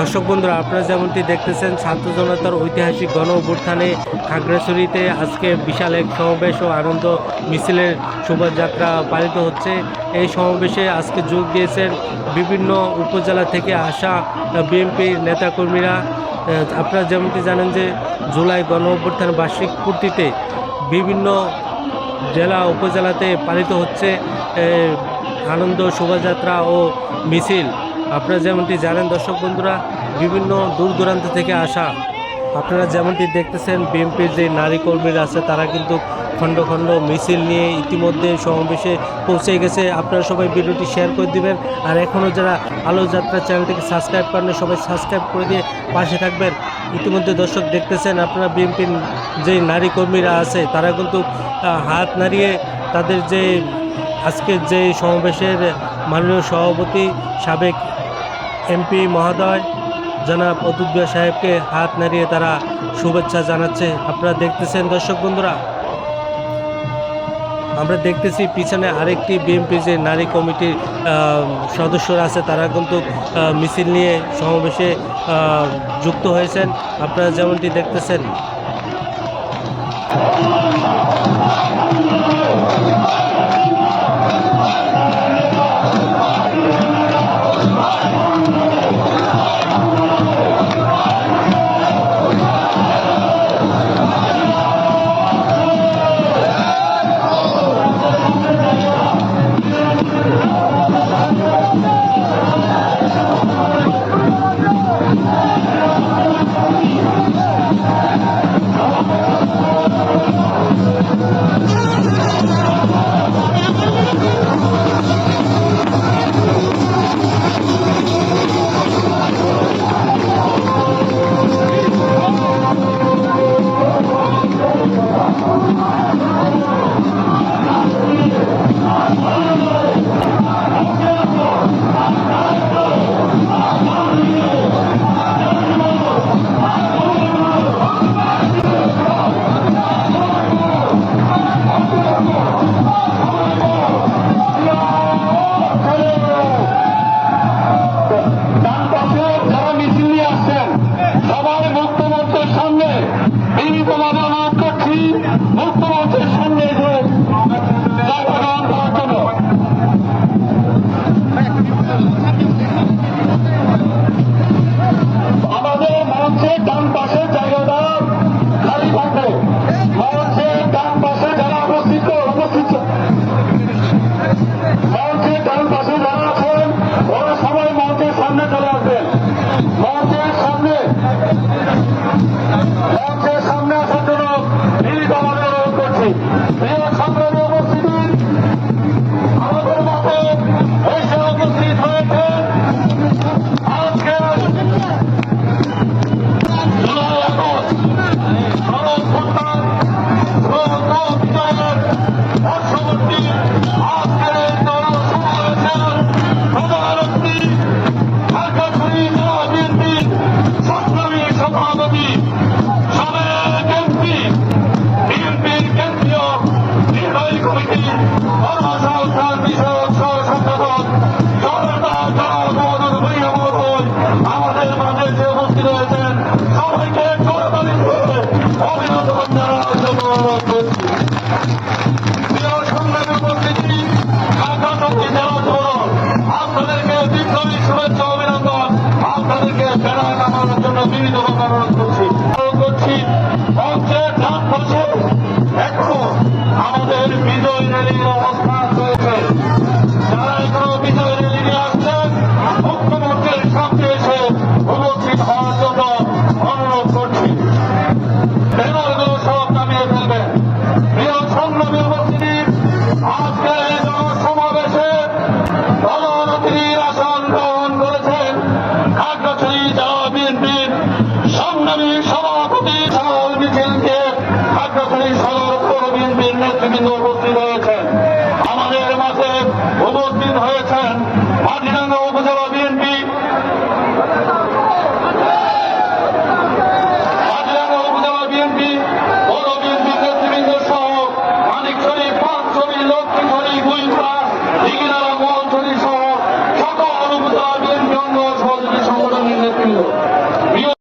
দর্শক বন্ধুরা, আপনারা যেমনটি দেখতেছেন, ছাত্র জনতার ঐতিহাসিক গণ অভ্যুত্থানে খাগড়াছড়িতে আজকে বিশাল এক সমাবেশ ও আনন্দ মিছিলের শোভাযাত্রা পালিত হচ্ছে। এই সমাবেশে আজকে যোগ দিয়েছেন বিভিন্ন উপজেলা থেকে আসা বিএনপির নেতাকর্মীরা। আপনারা যেমনটি জানেন যে জুলাই গণ অভ্যুত্থান বার্ষিক পূর্তিতে বিভিন্ন জেলা উপজেলাতে পালিত হচ্ছে আনন্দ শোভাযাত্রা ও মিছিল। আপনারা যেমনটি জানেন দর্শক বন্ধুরা, বিভিন্ন দূর দূরান্ত থেকে আসা, আপনারা যেমনটি দেখতেছেন বিএনপির যে নারী কর্মীরা আছে তারা কিন্তু খণ্ড খণ্ড মিছিল নিয়ে ইতিমধ্যে সমাবেশে পৌঁছে গেছে। আপনারা সবাই ভিডিওটি শেয়ার করে দিবেন, আর এখনও যারা আলো যাত্রা চ্যানেলটিকে সাবস্ক্রাইব করেন সবাই সাবস্ক্রাইব করে দিয়ে পাশে থাকবেন। ইতিমধ্যে দর্শক দেখতেছেন আপনারা বিএনপির যে নারী কর্মীরা আছে তারা কিন্তু হাত নাড়িয়ে তাদের যে আজকের যে সমাবেশের মাননীয় সভাপতি সাবেক এমপি মহোদয় জনাব অতুল বিয়া সাহেবকে হাত নাড়িয়ে তারা শুভেচ্ছা জানাচ্ছে। আপনারা দেখতেছেন দর্শক বন্ধুরা, আমরা দেখতেছি পিছনে আরেকটি বিএনপি যে নারী কমিটির সদস্যরা আছে তারা কিন্তু মিছিল নিয়ে সমাবেশে যুক্ত হয়েছেন। আপনারা যেমনটি দেখতেছেন। আমাদের বিজয় র্যালির অবস্থা রয়েছে। যারা এখনো বিজয় র্যালি নিয়ে আসছেন মুখ্যমন্ত্রীর সামনে এসে উপস্থিত হওয়ার জন্য অনুরোধ করছি। ব্যানারগুলো সব নামিয়ে ফেলবেন। প্রিয় সংগ্রামী উপস্থিতি, আজকের এই জনসমাবেশে প্রধান অতিথির আসন গ্রহণ করেছেন খাগড়াছড়ি জেলা বিএনপির সংগ্রামী সভাপতি মিছিলকে খাগড়াছড়ি সদর পৌর বিএনপির নেতৃবৃন্দ